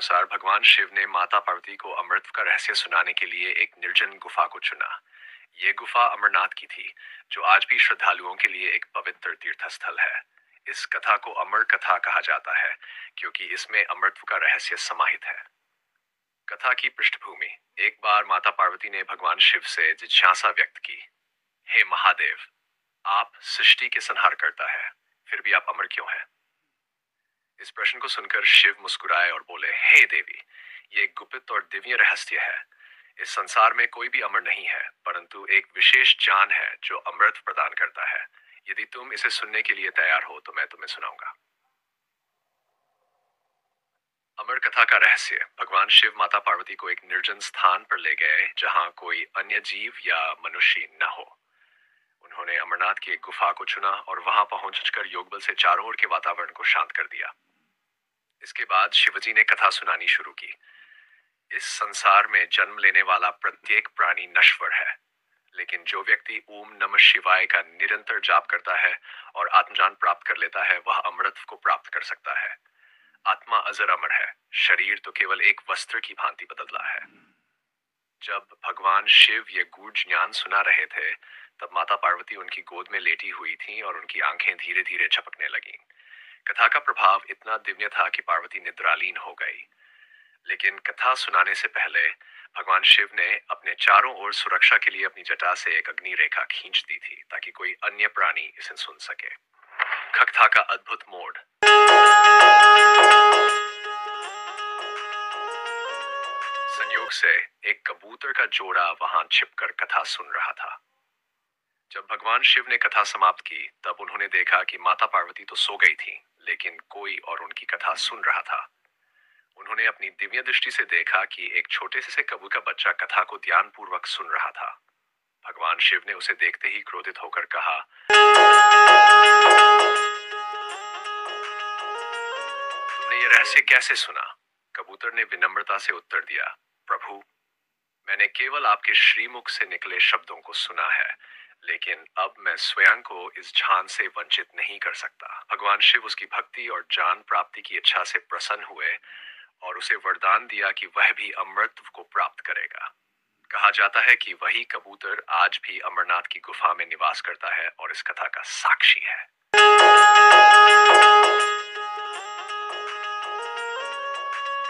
अनुसार भगवान शिव ने माता पार्वती को अमृत का रहस्य सुनाने के लिए एक निर्जन गुफा को चुना। ये गुफा अमरनाथ की थी, जो आज भी श्रद्धालुओं के लिए एक पवित्र तीर्थस्थल है। इस कथा को अमर कथा कहा जाता है क्योंकि इसमें अमृत का रहस्य समाहित है। कथा की पृष्ठभूमि। एक बार माता पार्वती ने भगवान शिव से जिज्ञासा व्यक्त की, हे महादेव, आप सृष्टि के संहार करता है, फिर भी आप अमर क्यों हैं? इस प्रश्न को सुनकर शिव मुस्कुराए और बोले, हे देवी, ये एक गुप्त और दिव्य रहस्य है। इस संसार में कोई भी अमर नहीं है, परंतु एक विशेष जान है जो अमृत प्रदान करता है। यदि तुम इसे सुनने के लिए तैयार हो तो मैं तुम्हें सुनाऊंगा। अमर कथा का रहस्य। भगवान शिव माता पार्वती को एक निर्जन स्थान पर ले गए जहां कोई अन्य जीव या मनुष्य न हो। उन्होंने अमरनाथ की एक गुफा को चुना और वहां पहुंचकर योगबल से चारों ओर के वातावरण को शांत कर दिया। इसके बाद शिवजी ने कथा सुनानी शुरू की। इस संसार में जन्म लेने वाला प्रत्येक प्राणी नश्वर है, लेकिन जो व्यक्ति ओम नमः शिवाय का निरंतर जाप करता है और आत्मज्ञान प्राप्त कर लेता है, वह अमृत को प्राप्त कर सकता है। आत्मा अजर अमर है, शरीर तो केवल एक वस्त्र की भांति बदला है। जब भगवान शिव ये गूढ़ ज्ञान सुना रहे थे, तब माता पार्वती उनकी गोद में लेटी हुई थी और उनकी आंखें धीरे धीरे झपकने लगीं। कथा का प्रभाव इतना दिव्य था कि पार्वती निद्रालीन हो गई। लेकिन कथा सुनाने से पहले भगवान शिव ने अपने चारों ओर सुरक्षा के लिए अपनी जटा से एक अग्नि रेखा खींच दी थी ताकि कोई अन्य प्राणी इसे सुन सके। कथा का अद्भुत मोड़। संयोग से एक कबूतर का जोड़ा वहां छिपकर कथा सुन रहा था। जब भगवान शिव ने कथा समाप्त की, तब उन्होंने देखा कि माता पार्वती तो सो गई थी, लेकिन कोई और उनकी कथा सुन रहा था। उन्होंने अपनी दिव्य दृष्टि से देखा कि एक छोटे से कबूतर का बच्चा कथा को ध्यानपूर्वक सुन रहा था। भगवान शिव ने उसे देखते ही क्रोधित होकर कहा, तुमने ये रहस्य कैसे सुना? कबूतर ने विनम्रता से उत्तर दिया, प्रभु, मैंने केवल आपके श्रीमुख से निकले शब्दों को सुना है, लेकिन अब मैं स्वयं को इस जान से वंचित नहीं कर सकता। भगवान शिव उसकी भक्ति और जान प्राप्ति की इच्छा से प्रसन्न हुए और उसे वरदान दिया कि वह भी अमृत को प्राप्त करेगा। कहा जाता है कि वही कबूतर आज भी अमरनाथ की गुफा में निवास करता है और इस कथा का साक्षी है।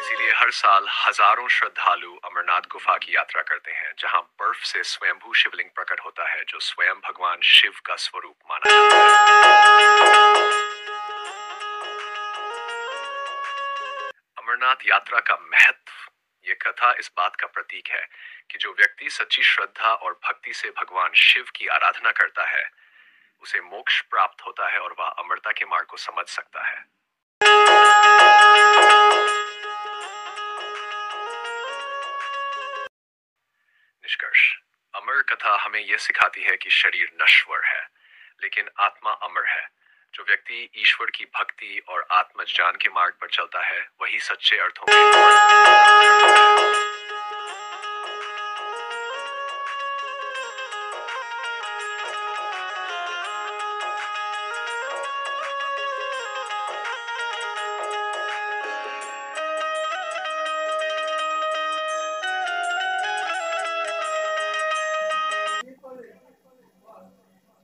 इसीलिए हर साल हजारों श्रद्धालु अमरनाथ गुफा की यात्रा करते हैं, जहां बर्फ से स्वयंभू शिवलिंग प्रकट होता है, जो स्वयं भगवान शिव का स्वरूप माना जाता है। अमरनाथ यात्रा का महत्व। ये कथा इस बात का प्रतीक है कि जो व्यक्ति सच्ची श्रद्धा और भक्ति से भगवान शिव की आराधना करता है, उसे मोक्ष प्राप्त होता है और वह अमरता के मार्ग को समझ सकता है। निष्कर्ष। अमर कथा हमें यह सिखाती है कि शरीर नश्वर है, लेकिन आत्मा अमर है। जो व्यक्ति ईश्वर की भक्ति और आत्मज्ञान के मार्ग पर चलता है, वही सच्चे अर्थों में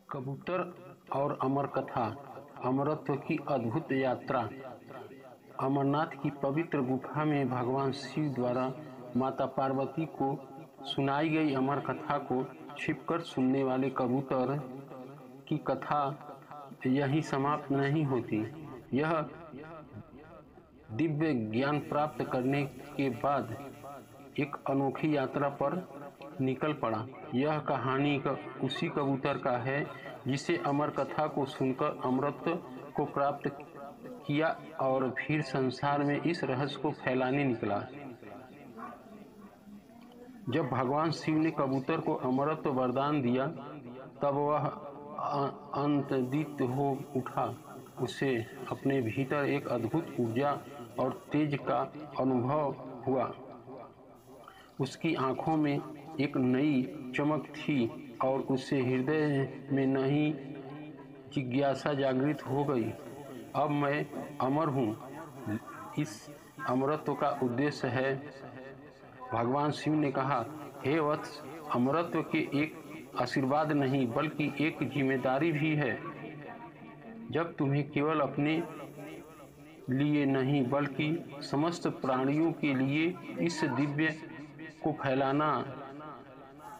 कबूतर और अमर कथा। अमरत्व की अद्भुत यात्रा। अमरनाथ की पवित्र गुफा में भगवान शिव द्वारा माता पार्वती को सुनाई गई अमर कथा को छिपकर सुनने वाले कबूतर की कथा यहीं समाप्त नहीं होती। यह दिव्य ज्ञान प्राप्त करने के बाद एक अनोखी यात्रा पर निकल पड़ा। यह कहानी उसी कबूतर का है जिसे अमर कथा को सुनकर अमृत को प्राप्त किया और फिर संसार में इस रहस्य को फैलाने निकला। जब भगवान शिव ने कबूतर को अमृत वरदान दिया, तब वह आनंदित हो उठा। उसे अपने भीतर एक अद्भुत ऊर्जा और तेज का अनुभव हुआ। उसकी आंखों में एक नई चमक थी और उससे हृदय में नई जिज्ञासा जागृत हो गई। अब मैं अमर हूँ, इस अमरत्व का उद्देश्य है? भगवान शिव ने कहा, हे वत्स, अमरत्व के एक आशीर्वाद नहीं बल्कि एक जिम्मेदारी भी है। जब तुम्हें केवल अपने लिए नहीं बल्कि समस्त प्राणियों के लिए इस दिव्य को फैलाना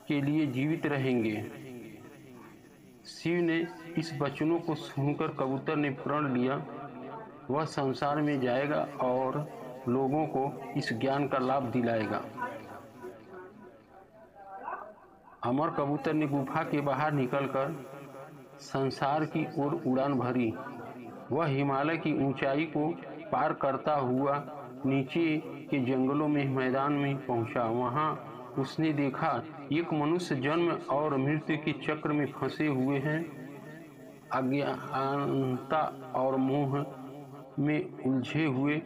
के लिए जीवित रहेंगे। शिव ने इस वचनों को सुनकर कबूतर ने प्रण लिया, वह संसार में जाएगा और लोगों को इस ज्ञान का लाभ दिलाएगा। अमर कबूतर ने गुफा के बाहर निकलकर संसार की ओर उड़ान भरी। वह हिमालय की ऊंचाई को पार करता हुआ नीचे के जंगलों में मैदान में पहुंचा। वहां उसने देखा एक मनुष्य जन्म और मृत्यु के चक्र में फंसे हुए हैं। अज्ञानता और मोह में उलझे हुए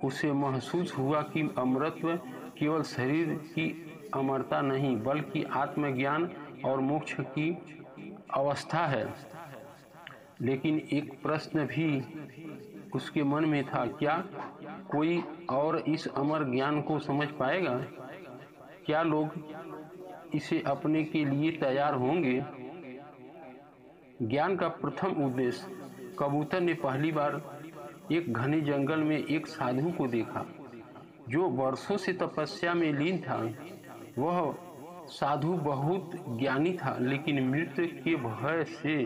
उसे महसूस हुआ कि अमरत्व केवल शरीर की अमरता नहीं बल्कि आत्मज्ञान और मोक्ष की अवस्था है। लेकिन एक प्रश्न भी उसके मन में था, क्या कोई और इस अमर ज्ञान को समझ पाएगा? क्या लोग इसे अपने के लिए तैयार होंगे? ज्ञान का प्रथम उद्देश्य। कबूतर ने पहली बार एक घने जंगल में एक साधु को देखा जो वर्षों से तपस्या में लीन था। वह साधु बहुत ज्ञानी था लेकिन मृत्यु के भय से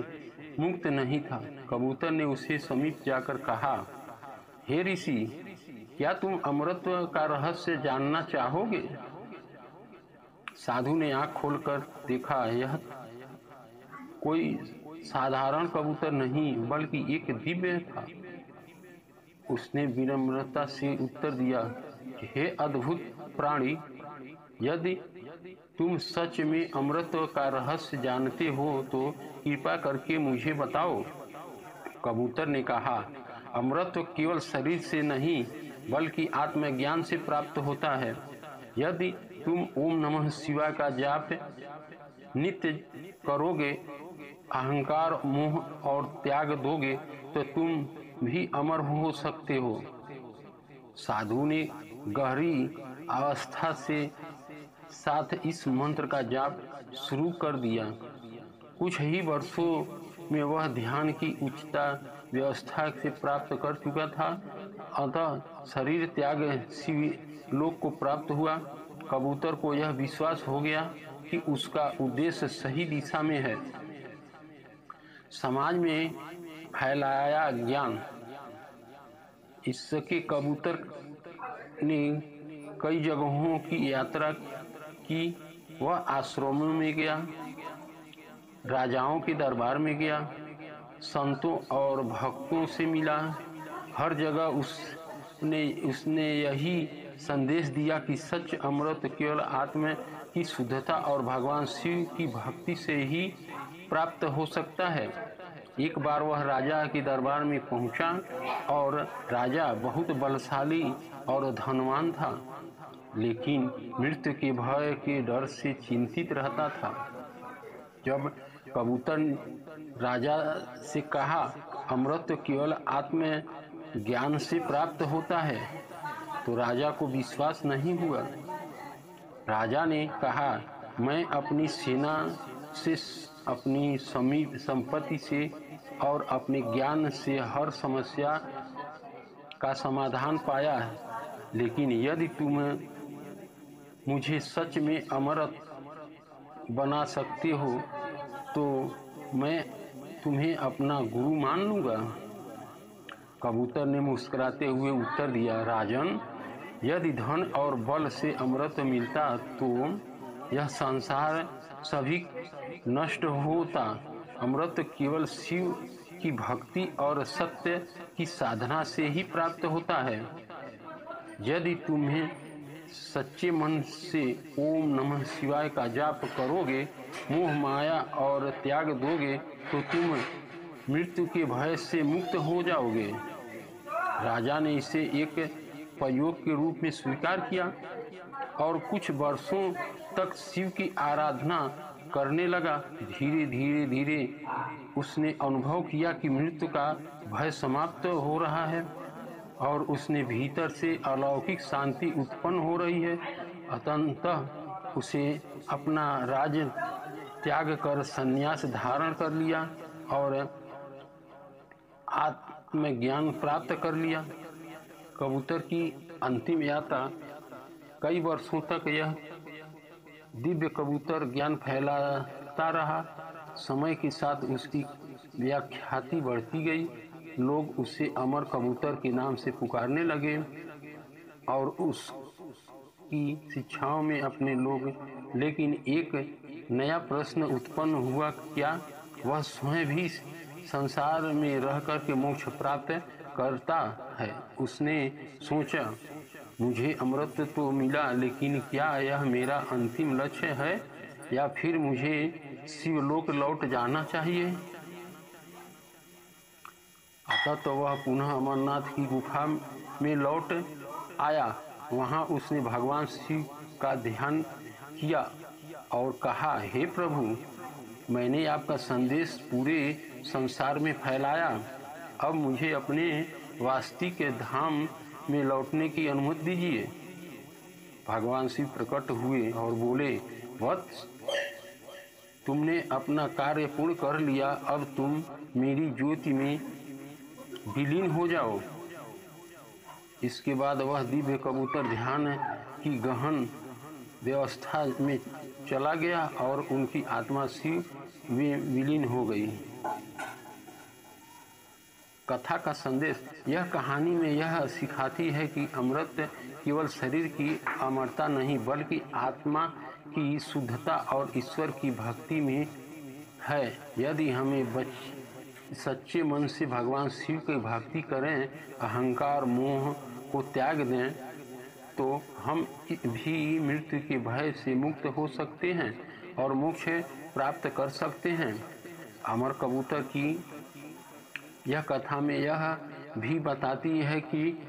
मुक्त नहीं था। कबूतर ने उसे समीप जाकर कहा, हे ऋषि, क्या तुम अमरत्व का रहस्य जानना चाहोगे? साधु ने आंख खोलकर देखा, यह कोई साधारण कबूतर नहीं बल्कि एक दिव्य था। उसने विनम्रता से उत्तर दिया, हे अद्भुत प्राणी, यदि तुम सच में अमरत्व का रहस्य जानते हो तो कृपा करके मुझे बताओ। कबूतर ने कहा, अमरत्व केवल शरीर से नहीं बल्कि आत्मज्ञान से प्राप्त होता है। यदि तुम ओम नमः शिवाय का जाप नित्य करोगे, अहंकार, मोह और त्याग दोगे तो तुम भी अमर हो सकते हो। साधु ने गहरी अवस्था से साथ इस मंत्र का जाप शुरू कर दिया। कुछ ही वर्षों में वह ध्यान की उच्चता व्यवस्था से प्राप्त कर चुका था। अतः शरीर त्याग शिव लोक को प्राप्त हुआ। कबूतर को यह विश्वास हो गया कि उसका उद्देश्य सही दिशा में है। समाज में फैलाया ज्ञान। इसके कबूतर ने कई जगहों की यात्रा की। वह आश्रमों में गया, राजाओं के दरबार में गया, संतों और भक्तों से मिला। हर जगह उसने यही संदेश दिया कि सच अमृत केवल आत्मा की शुद्धता और भगवान शिव की भक्ति से ही प्राप्त हो सकता है। एक बार वह राजा के दरबार में पहुंचा और राजा बहुत बलशाली और धनवान था, लेकिन मृत्यु के भय के डर से चिंतित रहता था। जब कबूतर राजा से कहा, अमृत केवल आत्म ज्ञान से प्राप्त होता है, तो राजा को विश्वास नहीं हुआ। राजा ने कहा, मैं अपनी सेना से, अपनी संपत्ति से और अपने ज्ञान से हर समस्या का समाधान पाया है, लेकिन यदि तुम मुझे सच में अमरत बना सकते हो तो मैं तुम्हें अपना गुरु मान लूँगा। कबूतर ने मुस्कुराते हुए उत्तर दिया, राजन, यदि धन और बल से अमृत मिलता तो यह संसार सभी नष्ट होता। अमृत केवल शिव की भक्ति और सत्य की साधना से ही प्राप्त होता है। यदि तुम्हें सच्चे मन से ओम नमः शिवाय का जाप करोगे, मोह माया और त्याग दोगे तो तुम मृत्यु के भय से मुक्त हो जाओगे। राजा ने इसे एक प्रयोग के रूप में स्वीकार किया और कुछ वर्षों तक शिव की आराधना करने लगा। धीरे धीरे उसने अनुभव किया कि मृत्यु का भय समाप्त हो रहा है और उसने भीतर से अलौकिक शांति उत्पन्न हो रही है। अतः उसे अपना राज्य त्याग कर संन्यास धारण कर लिया और आत्मज्ञान प्राप्त कर लिया। कबूतर की अंतिम यात्रा। कई वर्षों तक यह दिव्य कबूतर ज्ञान फैलाता रहा। समय के साथ उसकी व्याख्याति बढ़ती गई। लोग उसे अमर कबूतर के नाम से पुकारने लगे और उसकी शिक्षाओं में अपने लोग। लेकिन एक नया प्रश्न उत्पन्न हुआ, क्या वह स्वयं भी संसार में रह कर के मोक्ष प्राप्त करता है? उसने सोचा, मुझे अमृत तो मिला, लेकिन क्या यह मेरा अंतिम लक्ष्य है या फिर मुझे शिवलोक लौट जाना चाहिए? अतः तो वह पुनः अमरनाथ की गुफा में लौट आया। वहां उसने भगवान शिव का ध्यान किया और कहा, हे प्रभु, मैंने आपका संदेश पूरे संसार में फैलाया। अब मुझे अपने वास्तविक धाम में लौटने की अनुमति दीजिए। भगवान शिव प्रकट हुए और बोले, वत्स, तुमने अपना कार्य पूर्ण कर लिया। अब तुम मेरी ज्योति में विलीन हो जाओ। इसके बाद वह दिव्य कबूतर ध्यान की गहन व्यवस्था में चला गया और उनकी आत्मा शिव में विलीन हो गई। कथा का संदेश। यह कहानी में यह सिखाती है कि अमृत केवल शरीर की अमरता नहीं, बल्कि आत्मा की शुद्धता और ईश्वर की भक्ति में है। यदि हमें सच्चे मन से भगवान शिव की भक्ति करें, अहंकार मोह को त्याग दें, तो हम भी मृत्यु के भय से मुक्त हो सकते हैं और मोक्ष प्राप्त कर सकते हैं। अमर कबूतर की यह कथा में यह भी बताती है कि